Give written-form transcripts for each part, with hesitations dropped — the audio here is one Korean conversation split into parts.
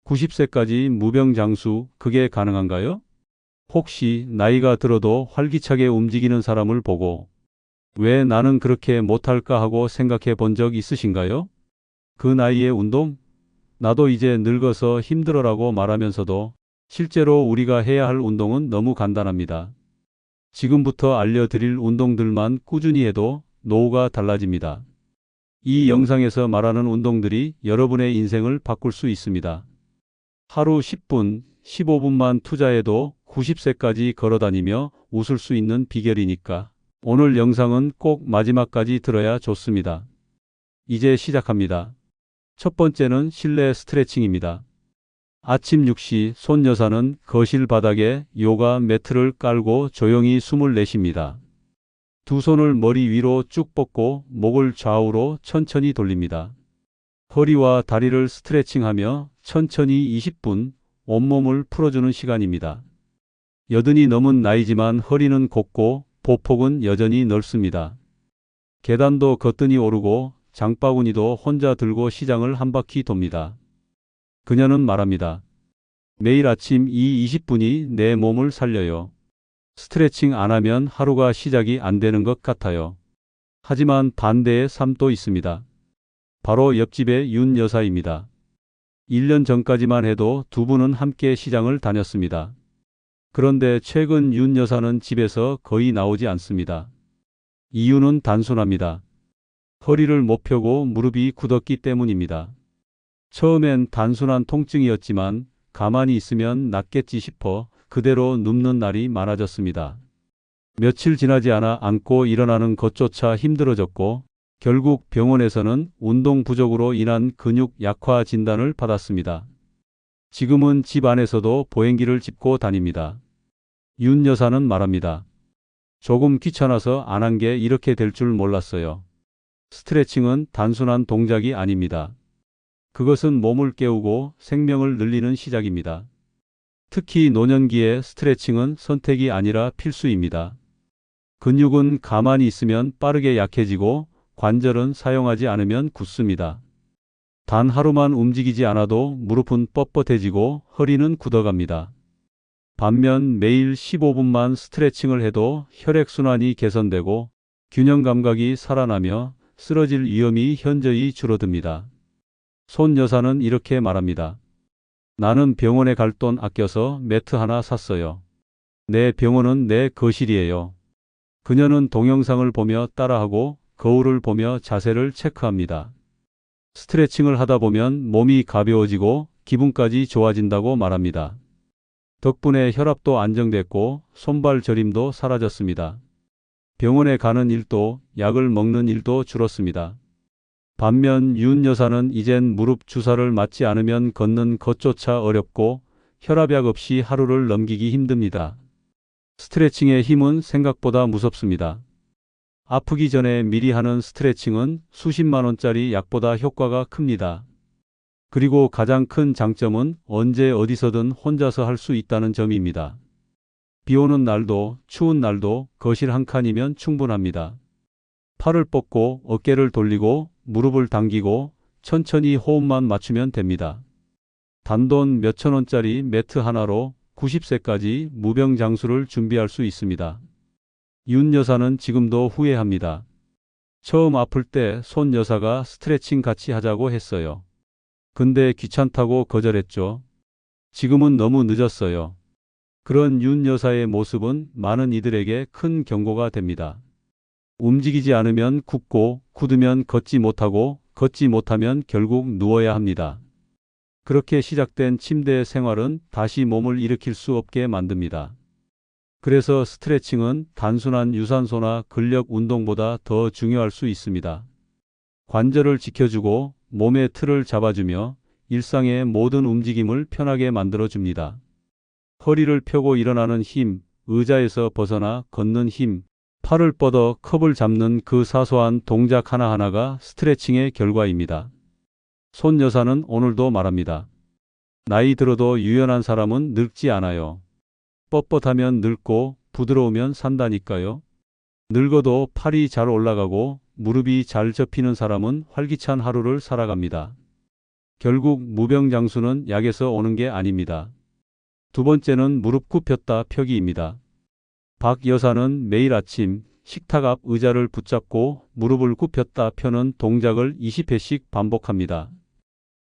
90세까지 무병장수, 그게 가능한가요? 혹시 나이가 들어도 활기차게 움직이는 사람을 보고 왜 나는 그렇게 못할까 하고 생각해 본 적 있으신가요? 그 나이에 운동? 나도 이제 늙어서 힘들어라고 말하면서도 실제로 우리가 해야 할 운동은 너무 간단합니다. 지금부터 알려드릴 운동들만 꾸준히 해도 노후가 달라집니다. 이 영상에서 말하는 운동들이 여러분의 인생을 바꿀 수 있습니다. 하루 10분, 15분만 투자해도 90세까지 걸어다니며 웃을 수 있는 비결이니까 오늘 영상은 꼭 마지막까지 들어야 좋습니다. 이제 시작합니다. 첫 번째는 실내 스트레칭입니다. 아침 6시 손 여사는 거실 바닥에 요가 매트를 깔고 조용히 숨을 내쉽니다. 두 손을 머리 위로 쭉 뻗고 목을 좌우로 천천히 돌립니다. 허리와 다리를 스트레칭하며 천천히 20분 온몸을 풀어주는 시간입니다. 여든이 넘은 나이지만 허리는 곱고 보폭은 여전히 넓습니다. 계단도 거뜬히 오르고 장바구니도 혼자 들고 시장을 한 바퀴 돕니다. 그녀는 말합니다. 매일 아침 이 20분이 내 몸을 살려요. 스트레칭 안 하면 하루가 시작이 안 되는 것 같아요. 하지만 반대의 삶도 있습니다. 바로 옆집의 윤 여사입니다. 1년 전까지만 해도 두 분은 함께 시장을 다녔습니다. 그런데 최근 윤 여사는 집에서 거의 나오지 않습니다. 이유는 단순합니다. 허리를 못 펴고 무릎이 굳었기 때문입니다. 처음엔 단순한 통증이었지만 가만히 있으면 낫겠지 싶어 그대로 눕는 날이 많아졌습니다. 며칠 지나지 않아 앉고 일어나는 것조차 힘들어졌고 결국 병원에서는 운동 부족으로 인한 근육 약화 진단을 받았습니다. 지금은 집 안에서도 보행기를 짚고 다닙니다. 윤 여사는 말합니다. 조금 귀찮아서 안 한 게 이렇게 될 줄 몰랐어요. 스트레칭은 단순한 동작이 아닙니다. 그것은 몸을 깨우고 생명을 늘리는 시작입니다. 특히 노년기에 스트레칭은 선택이 아니라 필수입니다. 근육은 가만히 있으면 빠르게 약해지고 관절은 사용하지 않으면 굳습니다. 단 하루만 움직이지 않아도 무릎은 뻣뻣해지고 허리는 굳어갑니다. 반면 매일 15분만 스트레칭을 해도 혈액순환이 개선되고 균형 감각이 살아나며 쓰러질 위험이 현저히 줄어듭니다. 손 여사는 이렇게 말합니다. 나는 병원에 갈 돈 아껴서 매트 하나 샀어요. 내 병원은 내 거실이에요. 그녀는 동영상을 보며 따라하고 거울을 보며 자세를 체크합니다. 스트레칭을 하다 보면 몸이 가벼워지고 기분까지 좋아진다고 말합니다. 덕분에 혈압도 안정됐고 손발 저림도 사라졌습니다. 병원에 가는 일도 약을 먹는 일도 줄었습니다. 반면 윤 여사는 이젠 무릎 주사를 맞지 않으면 걷는 것조차 어렵고 혈압약 없이 하루를 넘기기 힘듭니다. 스트레칭의 힘은 생각보다 무섭습니다. 아프기 전에 미리 하는 스트레칭은 수십만 원짜리 약보다 효과가 큽니다. 그리고 가장 큰 장점은 언제 어디서든 혼자서 할 수 있다는 점입니다. 비 오는 날도 추운 날도 거실 한 칸이면 충분합니다. 팔을 뻗고 어깨를 돌리고 무릎을 당기고 천천히 호흡만 맞추면 됩니다. 단돈 몇천 원짜리 매트 하나로 90세까지 무병장수를 준비할 수 있습니다. 윤 여사는 지금도 후회합니다. 처음 아플 때 손 여사가 스트레칭 같이 하자고 했어요. 근데 귀찮다고 거절했죠. 지금은 너무 늦었어요. 그런 윤 여사의 모습은 많은 이들에게 큰 경고가 됩니다. 움직이지 않으면 굳고 굳으면 걷지 못하고 걷지 못하면 결국 누워야 합니다. 그렇게 시작된 침대 생활은 다시 몸을 일으킬 수 없게 만듭니다. 그래서 스트레칭은 단순한 유산소나 근력 운동보다 더 중요할 수 있습니다. 관절을 지켜주고 몸의 틀을 잡아주며 일상의 모든 움직임을 편하게 만들어줍니다. 허리를 펴고 일어나는 힘, 의자에서 벗어나 걷는 힘, 팔을 뻗어 컵을 잡는 그 사소한 동작 하나하나가 스트레칭의 결과입니다. 손 여사는 오늘도 말합니다. 나이 들어도 유연한 사람은 늙지 않아요. 뻣뻣하면 늙고 부드러우면 산다니까요. 늙어도 팔이 잘 올라가고 무릎이 잘 접히는 사람은 활기찬 하루를 살아갑니다. 결국 무병장수는 약에서 오는 게 아닙니다. 두 번째는 무릎 굽혔다 펴기입니다. 박 여사는 매일 아침 식탁 앞 의자를 붙잡고 무릎을 굽혔다 펴는 동작을 20회씩 반복합니다.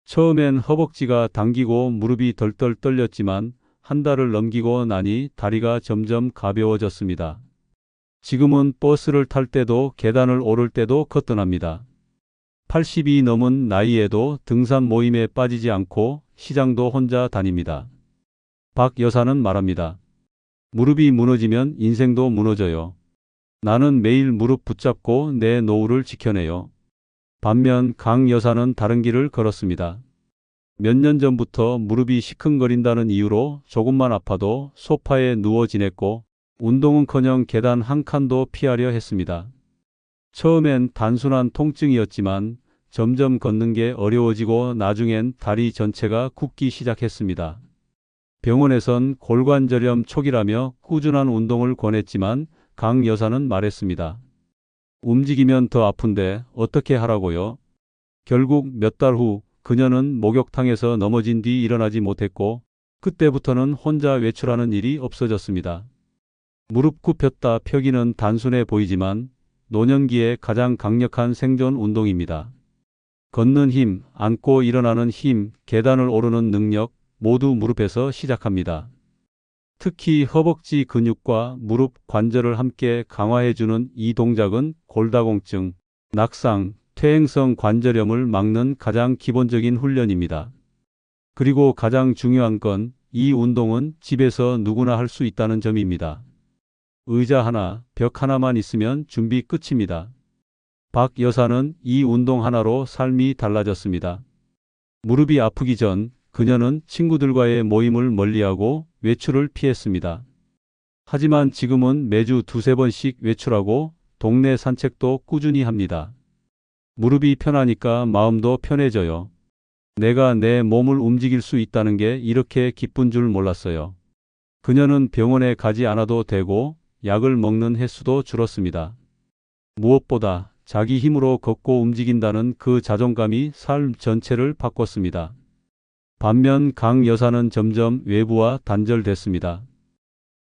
처음엔 허벅지가 당기고 무릎이 덜덜 떨렸지만 한 달을 넘기고 나니 다리가 점점 가벼워졌습니다. 지금은 버스를 탈 때도 계단을 오를 때도 거뜬합니다. 80이 넘은 나이에도 등산 모임에 빠지지 않고 시장도 혼자 다닙니다. 박 여사는 말합니다. 무릎이 무너지면 인생도 무너져요. 나는 매일 무릎 붙잡고 내 노후를 지켜내요. 반면 강 여사는 다른 길을 걸었습니다. 몇 년 전부터 무릎이 시큰거린다는 이유로 조금만 아파도 소파에 누워 지냈고 운동은커녕 계단 한 칸도 피하려 했습니다. 처음엔 단순한 통증이었지만 점점 걷는 게 어려워지고 나중엔 다리 전체가 굽기 시작했습니다. 병원에선 골관절염 초기라며 꾸준한 운동을 권했지만 강 여사는 말했습니다. 움직이면 더 아픈데 어떻게 하라고요? 결국 몇 달 후 그녀는 목욕탕에서 넘어진 뒤 일어나지 못했고 그때부터는 혼자 외출하는 일이 없어졌습니다. 무릎 굽혔다 펴기는 단순해 보이지만 노년기에 가장 강력한 생존 운동입니다. 걷는 힘, 앉고 일어나는 힘, 계단을 오르는 능력 모두 무릎에서 시작합니다. 특히 허벅지 근육과 무릎 관절을 함께 강화해주는 이 동작은 골다공증, 낙상, 퇴행성 관절염을 막는 가장 기본적인 훈련입니다. 그리고 가장 중요한 건 이 운동은 집에서 누구나 할 수 있다는 점입니다. 의자 하나, 벽 하나만 있으면 준비 끝입니다. 박 여사는 이 운동 하나로 삶이 달라졌습니다. 무릎이 아프기 전 그녀는 친구들과의 모임을 멀리하고 외출을 피했습니다. 하지만 지금은 매주 두세 번씩 외출하고 동네 산책도 꾸준히 합니다. 무릎이 편하니까 마음도 편해져요. 내가 내 몸을 움직일 수 있다는 게 이렇게 기쁜 줄 몰랐어요. 그녀는 병원에 가지 않아도 되고 약을 먹는 횟수도 줄었습니다. 무엇보다 자기 힘으로 걷고 움직인다는 그 자존감이 삶 전체를 바꿨습니다. 반면 강 여사는 점점 외부와 단절됐습니다.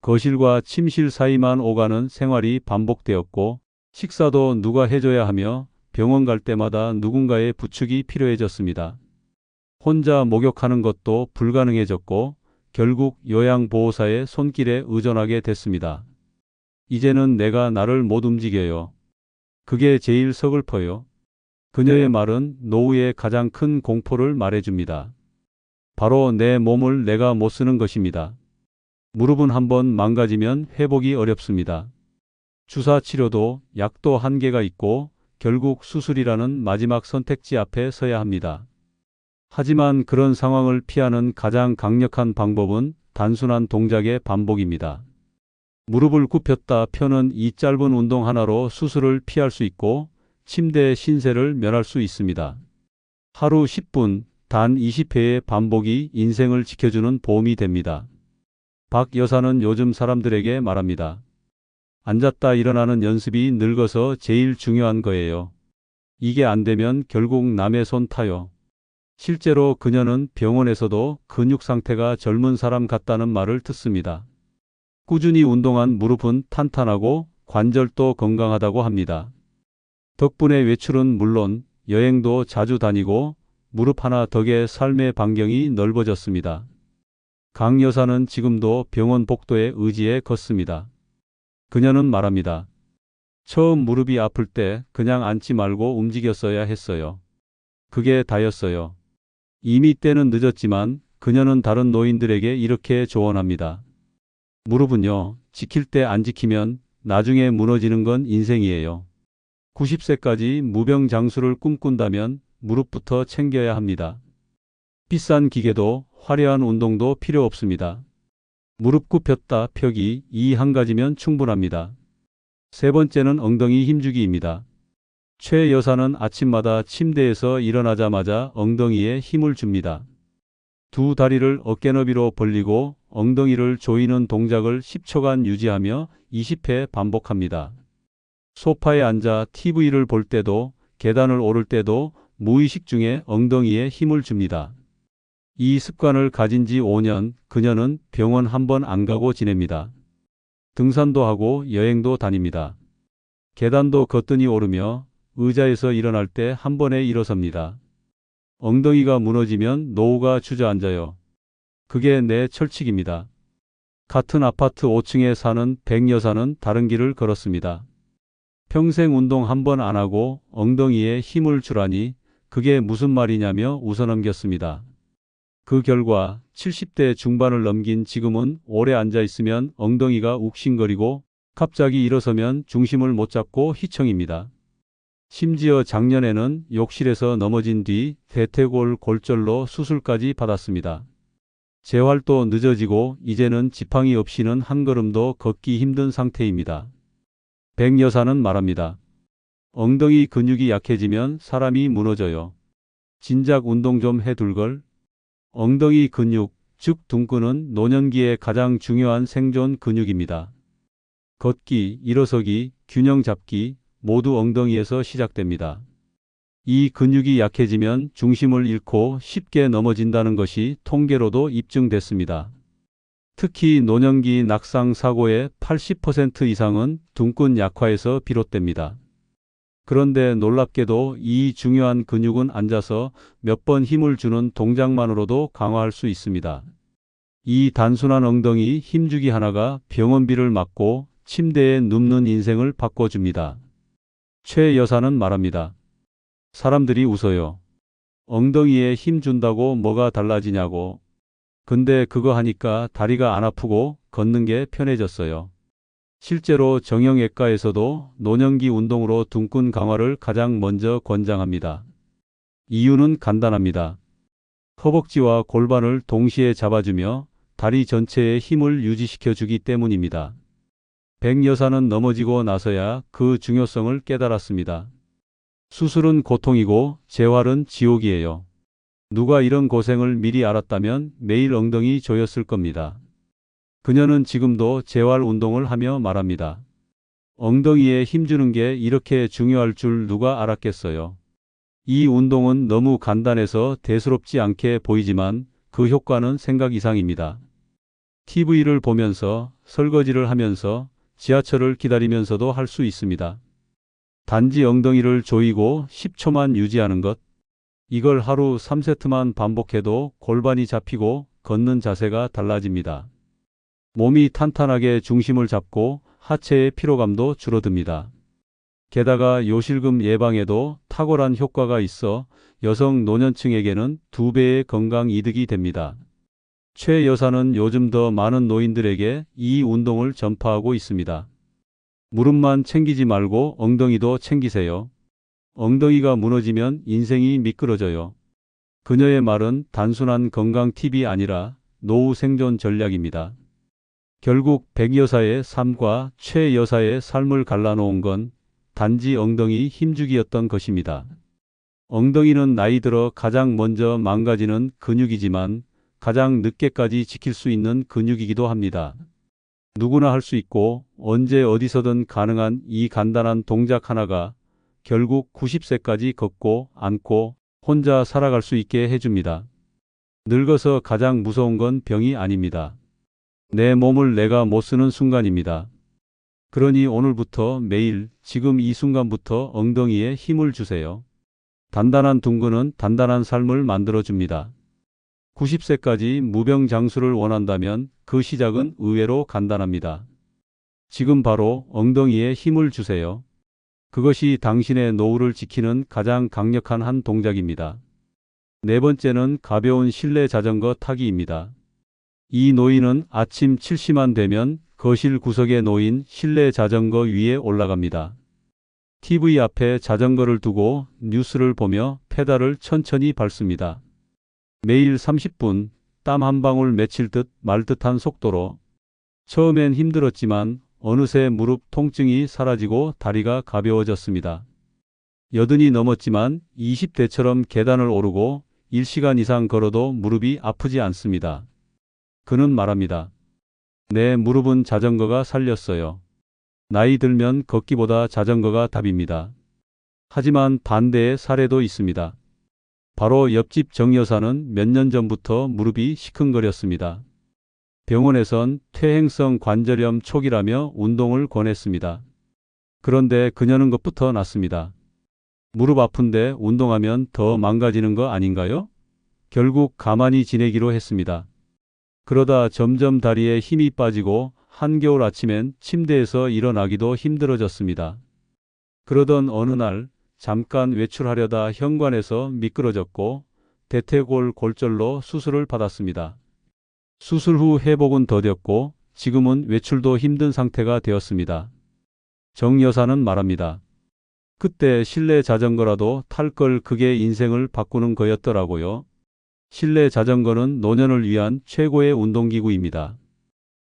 거실과 침실 사이만 오가는 생활이 반복되었고 식사도 누가 해줘야 하며 병원 갈 때마다 누군가의 부축이 필요해졌습니다. 혼자 목욕하는 것도 불가능해졌고 결국 요양보호사의 손길에 의존하게 됐습니다. 이제는 내가 나를 못 움직여요. 그게 제일 서글퍼요. 그녀의 말은 노후의 가장 큰 공포를 말해줍니다. 바로 내 몸을 내가 못 쓰는 것입니다. 무릎은 한번 망가지면 회복이 어렵습니다. 주사 치료도 약도 한계가 있고 결국 수술이라는 마지막 선택지 앞에 서야 합니다. 하지만 그런 상황을 피하는 가장 강력한 방법은 단순한 동작의 반복입니다. 무릎을 굽혔다 펴는 이 짧은 운동 하나로 수술을 피할 수 있고 침대의 신세를 면할 수 있습니다. 하루 10분, 단 20회의 반복이 인생을 지켜주는 보험이 됩니다. 박 여사는 요즘 사람들에게 말합니다. 앉았다 일어나는 연습이 늙어서 제일 중요한 거예요. 이게 안 되면 결국 남의 손 타요. 실제로 그녀는 병원에서도 근육 상태가 젊은 사람 같다는 말을 듣습니다. 꾸준히 운동한 무릎은 탄탄하고 관절도 건강하다고 합니다. 덕분에 외출은 물론 여행도 자주 다니고 무릎 하나 덕에 삶의 반경이 넓어졌습니다. 강 여사는 지금도 병원 복도에 의지해 걷습니다. 그녀는 말합니다. 처음 무릎이 아플 때 그냥 앉지 말고 움직였어야 했어요. 그게 다였어요. 이미 때는 늦었지만 그녀는 다른 노인들에게 이렇게 조언합니다. 무릎은요, 지킬 때 안 지키면 나중에 무너지는 건 인생이에요. 90세까지 무병장수를 꿈꾼다면 무릎부터 챙겨야 합니다. 비싼 기계도 화려한 운동도 필요 없습니다. 무릎 굽혔다 펴기 이 한 가지면 충분합니다. 세 번째는 엉덩이 힘주기입니다. 최 여사는 아침마다 침대에서 일어나자마자 엉덩이에 힘을 줍니다. 두 다리를 어깨 너비로 벌리고 엉덩이를 조이는 동작을 10초간 유지하며 20회 반복합니다. 소파에 앉아 TV를 볼 때도 계단을 오를 때도 무의식 중에 엉덩이에 힘을 줍니다. 이 습관을 가진 지 5년, 그녀는 병원 한 번 안 가고 지냅니다. 등산도 하고 여행도 다닙니다. 계단도 거뜬히 오르며 의자에서 일어날 때 한 번에 일어섭니다. 엉덩이가 무너지면 노후가 주저앉아요. 그게 내 철칙입니다. 같은 아파트 5층에 사는 백 여사는 다른 길을 걸었습니다. 평생 운동 한 번 안 하고 엉덩이에 힘을 주라니 그게 무슨 말이냐며 웃어넘겼습니다. 그 결과 70대 중반을 넘긴 지금은 오래 앉아 있으면 엉덩이가 욱신거리고 갑자기 일어서면 중심을 못 잡고 휘청입니다. 심지어 작년에는 욕실에서 넘어진 뒤 대퇴골 골절로 수술까지 받았습니다. 재활도 늦어지고 이제는 지팡이 없이는 한 걸음도 걷기 힘든 상태입니다. 백 여사는 말합니다. 엉덩이 근육이 약해지면 사람이 무너져요. 진작 운동 좀 해둘걸. 엉덩이 근육, 즉 둔근은 노년기에 가장 중요한 생존 근육입니다. 걷기, 일어서기, 균형 잡기 모두 엉덩이에서 시작됩니다. 이 근육이 약해지면 중심을 잃고 쉽게 넘어진다는 것이 통계로도 입증됐습니다. 특히 노년기 낙상 사고의 80% 이상은 둔근 약화에서 비롯됩니다. 그런데 놀랍게도 이 중요한 근육은 앉아서 몇 번 힘을 주는 동작만으로도 강화할 수 있습니다. 이 단순한 엉덩이 힘주기 하나가 병원비를 막고 침대에 눕는 인생을 바꿔줍니다. 최 여사는 말합니다. 사람들이 웃어요. 엉덩이에 힘 준다고 뭐가 달라지냐고. 근데 그거 하니까 다리가 안 아프고 걷는 게 편해졌어요. 실제로 정형외과에서도 노년기 운동으로 둔근 강화를 가장 먼저 권장합니다. 이유는 간단합니다. 허벅지와 골반을 동시에 잡아주며 다리 전체에 힘을 유지시켜 주기 때문입니다. 백 여사는 넘어지고 나서야 그 중요성을 깨달았습니다. 수술은 고통이고 재활은 지옥이에요. 누가 이런 고생을 미리 알았다면 매일 엉덩이 조였을 겁니다. 그녀는 지금도 재활 운동을 하며 말합니다. 엉덩이에 힘주는 게 이렇게 중요할 줄 누가 알았겠어요. 이 운동은 너무 간단해서 대수롭지 않게 보이지만 그 효과는 생각 이상입니다. TV를 보면서, 설거지를 하면서, 지하철을 기다리면서도 할 수 있습니다. 단지 엉덩이를 조이고 10초만 유지하는 것. 이걸 하루 3세트만 반복해도 골반이 잡히고 걷는 자세가 달라집니다. 몸이 탄탄하게 중심을 잡고 하체의 피로감도 줄어듭니다. 게다가 요실금 예방에도 탁월한 효과가 있어 여성 노년층에게는 2배의 건강 이득이 됩니다. 최 여사는 요즘 더 많은 노인들에게 이 운동을 전파하고 있습니다. 무릎만 챙기지 말고 엉덩이도 챙기세요. 엉덩이가 무너지면 인생이 미끄러져요. 그녀의 말은 단순한 건강 팁이 아니라 노후 생존 전략입니다. 결국 백 여사의 삶과 최 여사의 삶을 갈라놓은 건 단지 엉덩이 힘주기였던 것입니다. 엉덩이는 나이 들어 가장 먼저 망가지는 근육이지만 가장 늦게까지 지킬 수 있는 근육이기도 합니다. 누구나 할 수 있고 언제 어디서든 가능한 이 간단한 동작 하나가 결국 90세까지 걷고 앉고 혼자 살아갈 수 있게 해줍니다. 늙어서 가장 무서운 건 병이 아닙니다. 내 몸을 내가 못 쓰는 순간입니다. 그러니 오늘부터 매일 지금 이 순간부터 엉덩이에 힘을 주세요. 단단한 둔근은 단단한 삶을 만들어줍니다. 90세까지 무병장수를 원한다면 그 시작은 의외로 간단합니다. 지금 바로 엉덩이에 힘을 주세요. 그것이 당신의 노후를 지키는 가장 강력한 한 동작입니다. 네 번째는 가벼운 실내 자전거 타기입니다. 이 노인은 아침 7시만 되면 거실 구석에 놓인 실내 자전거 위에 올라갑니다. TV 앞에 자전거를 두고 뉴스를 보며 페달을 천천히 밟습니다. 매일 30분, 땀 한 방울 맺힐 듯 말 듯한 속도로. 처음엔 힘들었지만 어느새 무릎 통증이 사라지고 다리가 가벼워졌습니다. 80이 넘었지만 20대처럼 계단을 오르고 1시간 이상 걸어도 무릎이 아프지 않습니다. 그는 말합니다. 내 무릎은 자전거가 살렸어요. 나이 들면 걷기보다 자전거가 답입니다. 하지만 반대의 사례도 있습니다. 바로 옆집 정 여사는 몇 년 전부터 무릎이 시큰거렸습니다. 병원에선 퇴행성 관절염 초기라며 운동을 권했습니다. 그런데 그녀는 것부터 났습니다. 무릎 아픈데 운동하면 더 망가지는 거 아닌가요? 결국 가만히 지내기로 했습니다. 그러다 점점 다리에 힘이 빠지고 한겨울 아침엔 침대에서 일어나기도 힘들어졌습니다. 그러던 어느 날 잠깐 외출하려다 현관에서 미끄러졌고 대퇴골 골절로 수술을 받았습니다. 수술 후 회복은 더뎠고 지금은 외출도 힘든 상태가 되었습니다. 정 여사는 말합니다. 그때 실내 자전거라도 탈 걸 그게 인생을 바꾸는 거였더라고요. 실내 자전거는 노년을 위한 최고의 운동기구입니다.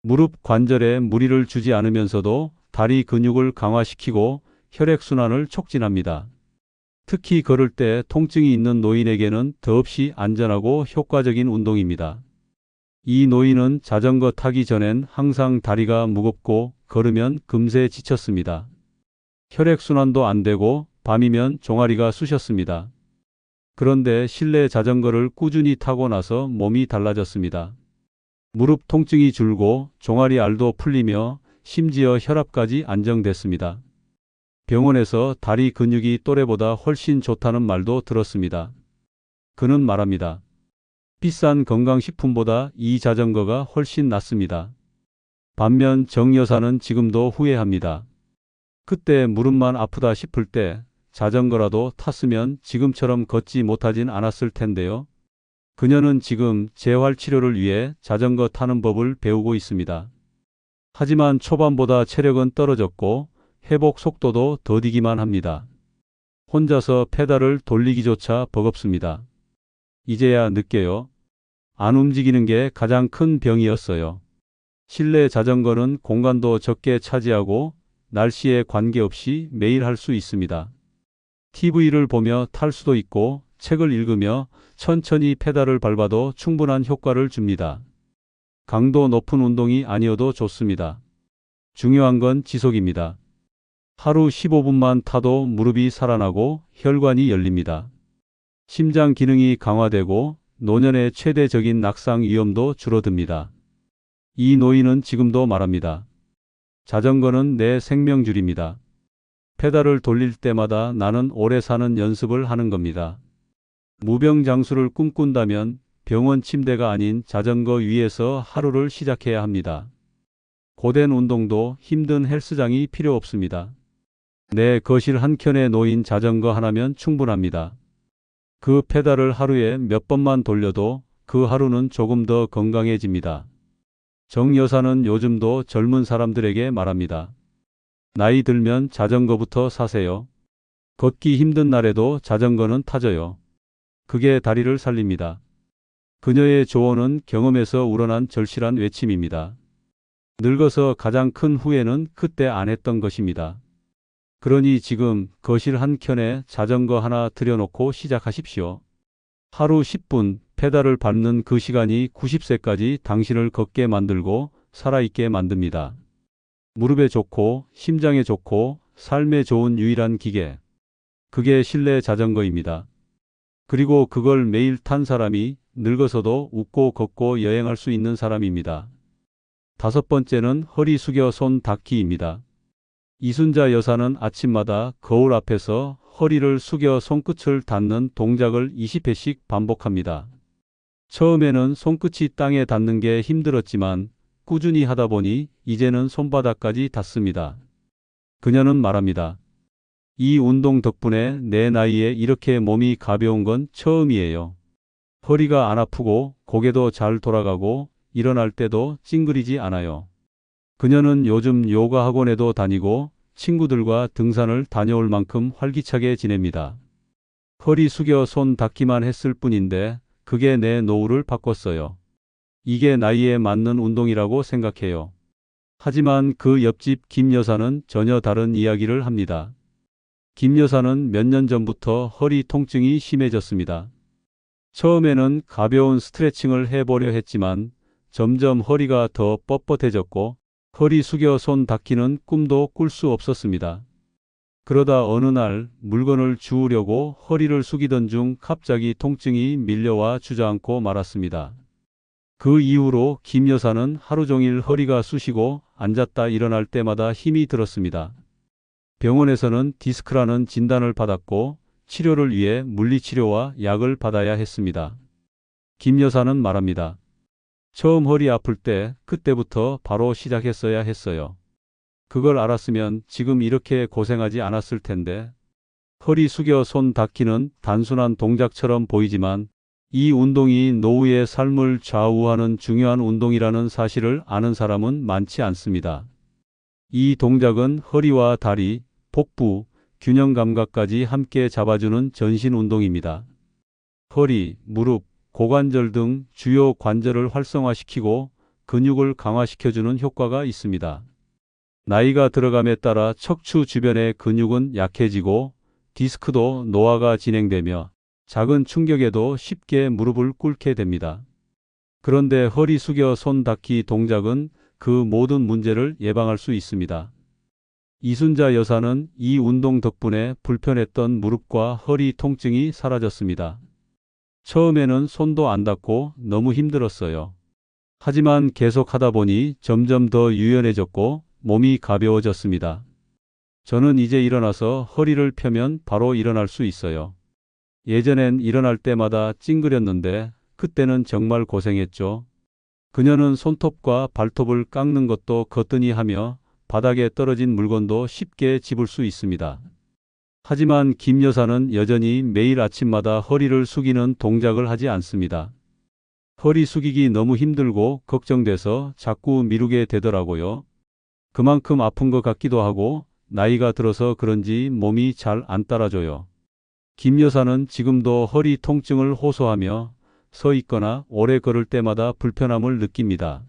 무릎 관절에 무리를 주지 않으면서도 다리 근육을 강화시키고 혈액순환을 촉진합니다. 특히 걸을 때 통증이 있는 노인에게는 더없이 안전하고 효과적인 운동입니다. 이 노인은 자전거 타기 전엔 항상 다리가 무겁고 걸으면 금세 지쳤습니다. 혈액순환도 안 되고 밤이면 종아리가 쑤셨습니다. 그런데 실내 자전거를 꾸준히 타고 나서 몸이 달라졌습니다. 무릎 통증이 줄고 종아리 알도 풀리며 심지어 혈압까지 안정됐습니다. 병원에서 다리 근육이 또래보다 훨씬 좋다는 말도 들었습니다. 그는 말합니다. 비싼 건강식품보다 이 자전거가 훨씬 낫습니다. 반면 정 여사는 지금도 후회합니다. 그때 무릎만 아프다 싶을 때 자전거라도 탔으면 지금처럼 걷지 못하진 않았을 텐데요. 그녀는 지금 재활치료를 위해 자전거 타는 법을 배우고 있습니다. 하지만 초반보다 체력은 떨어졌고 회복 속도도 더디기만 합니다. 혼자서 페달을 돌리기조차 버겁습니다. 이제야 느껴요. 안 움직이는 게 가장 큰 병이었어요. 실내 자전거는 공간도 적게 차지하고 날씨에 관계없이 매일 할 수 있습니다. TV를 보며 탈 수도 있고 책을 읽으며 천천히 페달을 밟아도 충분한 효과를 줍니다. 강도 높은 운동이 아니어도 좋습니다. 중요한 건 지속입니다. 하루 15분만 타도 무릎이 살아나고 혈관이 열립니다. 심장 기능이 강화되고 노년의 최대적인 낙상 위험도 줄어듭니다. 이 노인은 지금도 말합니다. 자전거는 내 생명줄입니다. 페달을 돌릴 때마다 나는 오래 사는 연습을 하는 겁니다. 무병장수를 꿈꾼다면 병원 침대가 아닌 자전거 위에서 하루를 시작해야 합니다. 고된 운동도 힘든 헬스장이 필요 없습니다. 내 거실 한켠에 놓인 자전거 하나면 충분합니다. 그 페달을 하루에 몇 번만 돌려도 그 하루는 조금 더 건강해집니다. 정 여사는 요즘도 젊은 사람들에게 말합니다. 나이 들면 자전거부터 사세요. 걷기 힘든 날에도 자전거는 타져요. 그게 다리를 살립니다. 그녀의 조언은 경험에서 우러난 절실한 외침입니다. 늙어서 가장 큰 후회는 그때 안 했던 것입니다. 그러니 지금 거실 한켠에 자전거 하나 들여놓고 시작하십시오. 하루 10분 페달을 밟는 그 시간이 90세까지 당신을 걷게 만들고 살아있게 만듭니다. 무릎에 좋고 심장에 좋고 삶에 좋은 유일한 기계. 그게 실내 자전거입니다. 그리고 그걸 매일 탄 사람이 늙어서도 웃고 걷고 여행할 수 있는 사람입니다. 5번째는 허리 숙여 손 닿기입니다. 이순자 여사는 아침마다 거울 앞에서 허리를 숙여 손끝을 닿는 동작을 20회씩 반복합니다. 처음에는 손끝이 땅에 닿는 게 힘들었지만 꾸준히 하다 보니 이제는 손바닥까지 닿습니다. 그녀는 말합니다. 이 운동 덕분에 내 나이에 이렇게 몸이 가벼운 건 처음이에요. 허리가 안 아프고 고개도 잘 돌아가고 일어날 때도 찡그리지 않아요. 그녀는 요즘 요가 학원에도 다니고 친구들과 등산을 다녀올 만큼 활기차게 지냅니다. 허리 숙여 손 닿기만 했을 뿐인데 그게 내 노후를 바꿨어요. 이게 나이에 맞는 운동이라고 생각해요. 하지만 그 옆집 김 여사는 전혀 다른 이야기를 합니다. 김 여사는 몇 년 전부터 허리 통증이 심해졌습니다. 처음에는 가벼운 스트레칭을 해보려 했지만 점점 허리가 더 뻣뻣해졌고 허리 숙여 손 닿기는 꿈도 꿀 수 없었습니다. 그러다 어느 날 물건을 주우려고 허리를 숙이던 중 갑자기 통증이 밀려와 주저앉고 말았습니다. 그 이후로 김 여사는 하루 종일 허리가 쑤시고 앉았다 일어날 때마다 힘이 들었습니다. 병원에서는 디스크라는 진단을 받았고 치료를 위해 물리치료와 약을 받아야 했습니다. 김 여사는 말합니다. 처음 허리 아플 때 그때부터 바로 시작했어야 했어요. 그걸 알았으면 지금 이렇게 고생하지 않았을 텐데. 허리 숙여 손 닿기는 단순한 동작처럼 보이지만 이 운동이 노후의 삶을 좌우하는 중요한 운동이라는 사실을 아는 사람은 많지 않습니다. 이 동작은 허리와 다리, 복부, 균형 감각까지 함께 잡아주는 전신 운동입니다. 허리, 무릎, 고관절 등 주요 관절을 활성화시키고 근육을 강화시켜주는 효과가 있습니다. 나이가 들어감에 따라 척추 주변의 근육은 약해지고 디스크도 노화가 진행되며 작은 충격에도 쉽게 무릎을 꿇게 됩니다. 그런데 허리 숙여 손 닿기 동작은 그 모든 문제를 예방할 수 있습니다. 이순자 여사는 이 운동 덕분에 불편했던 무릎과 허리 통증이 사라졌습니다. 처음에는 손도 안 닿고 너무 힘들었어요. 하지만 계속 하다 보니 점점 더 유연해졌고 몸이 가벼워졌습니다. 저는 이제 일어나서 허리를 펴면 바로 일어날 수 있어요. 예전엔 일어날 때마다 찡그렸는데 그때는 정말 고생했죠. 그녀는 손톱과 발톱을 깎는 것도 거뜬히 하며 바닥에 떨어진 물건도 쉽게 집을 수 있습니다. 하지만 김 여사는 여전히 매일 아침마다 허리를 숙이는 동작을 하지 않습니다. 허리 숙이기 너무 힘들고 걱정돼서 자꾸 미루게 되더라고요. 그만큼 아픈 것 같기도 하고 나이가 들어서 그런지 몸이 잘 안 따라줘요. 김 여사는 지금도 허리 통증을 호소하며 서 있거나 오래 걸을 때마다 불편함을 느낍니다.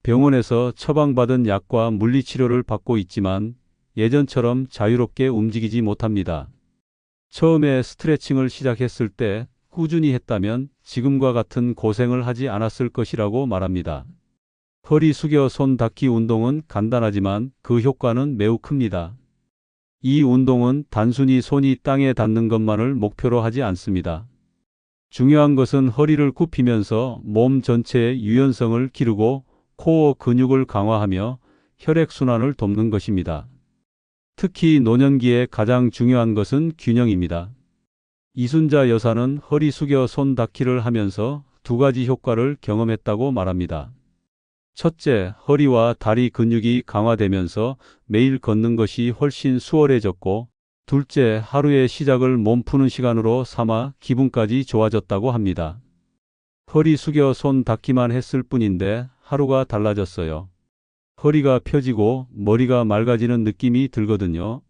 병원에서 처방받은 약과 물리치료를 받고 있지만 예전처럼 자유롭게 움직이지 못합니다. 처음에 스트레칭을 시작했을 때 꾸준히 했다면 지금과 같은 고생을 하지 않았을 것이라고 말합니다. 허리 숙여 손 닿기 운동은 간단하지만 그 효과는 매우 큽니다. 이 운동은 단순히 손이 땅에 닿는 것만을 목표로 하지 않습니다. 중요한 것은 허리를 굽히면서 몸 전체의 유연성을 기르고 코어 근육을 강화하며 혈액순환을 돕는 것입니다. 특히 노년기에 가장 중요한 것은 균형입니다. 이순자 여사는 허리 숙여 손 닿기를 하면서 두 가지 효과를 경험했다고 말합니다. 첫째, 허리와 다리 근육이 강화되면서 매일 걷는 것이 훨씬 수월해졌고, 둘째, 하루의 시작을 몸 푸는 시간으로 삼아 기분까지 좋아졌다고 합니다. 허리 숙여 손 닿기만 했을 뿐인데 하루가 달라졌어요. 허리가 펴지고 머리가 맑아지는 느낌이 들거든요.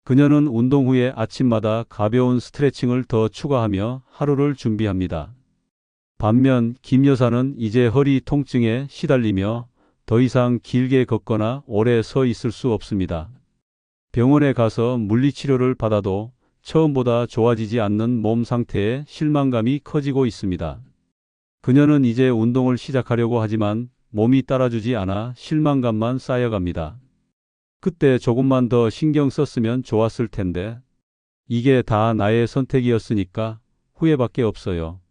그녀는 운동 후에 아침마다 가벼운 스트레칭을 더 추가하며 하루를 준비합니다. 반면 김 여사는 이제 허리 통증에 시달리며 더 이상 길게 걷거나 오래 서 있을 수 없습니다. 병원에 가서 물리치료를 받아도 처음보다 좋아지지 않는 몸 상태에 실망감이 커지고 있습니다. 그녀는 이제 운동을 시작하려고 하지만 몸이 따라주지 않아 실망감만 쌓여갑니다. 그때 조금만 더 신경 썼으면 좋았을 텐데 이게 다 나의 선택이었으니까 후회밖에 없어요.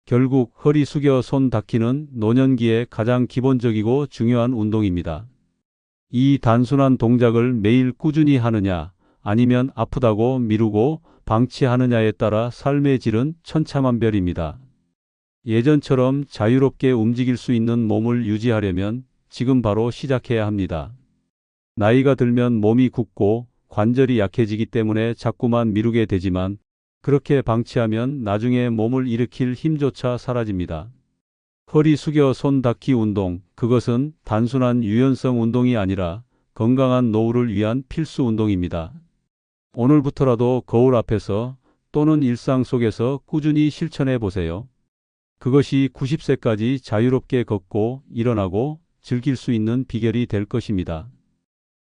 결국 허리 숙여 손 닿기는 노년기에 가장 기본적이고 중요한 운동입니다. 이 단순한 동작을 매일 꾸준히 하느냐 아니면 아프다고 미루고 방치하느냐에 따라 삶의 질은 천차만별입니다. 예전처럼 자유롭게 움직일 수 있는 몸을 유지하려면 지금 바로 시작해야 합니다. 나이가 들면 몸이 굳고 관절이 약해지기 때문에 자꾸만 미루게 되지만 그렇게 방치하면 나중에 몸을 일으킬 힘조차 사라집니다. 허리 숙여 손 닿기 운동, 그것은 단순한 유연성 운동이 아니라 건강한 노후를 위한 필수 운동입니다. 오늘부터라도 거울 앞에서 또는 일상 속에서 꾸준히 실천해 보세요. 그것이 90세까지 자유롭게 걷고 일어나고 즐길 수 있는 비결이 될 것입니다.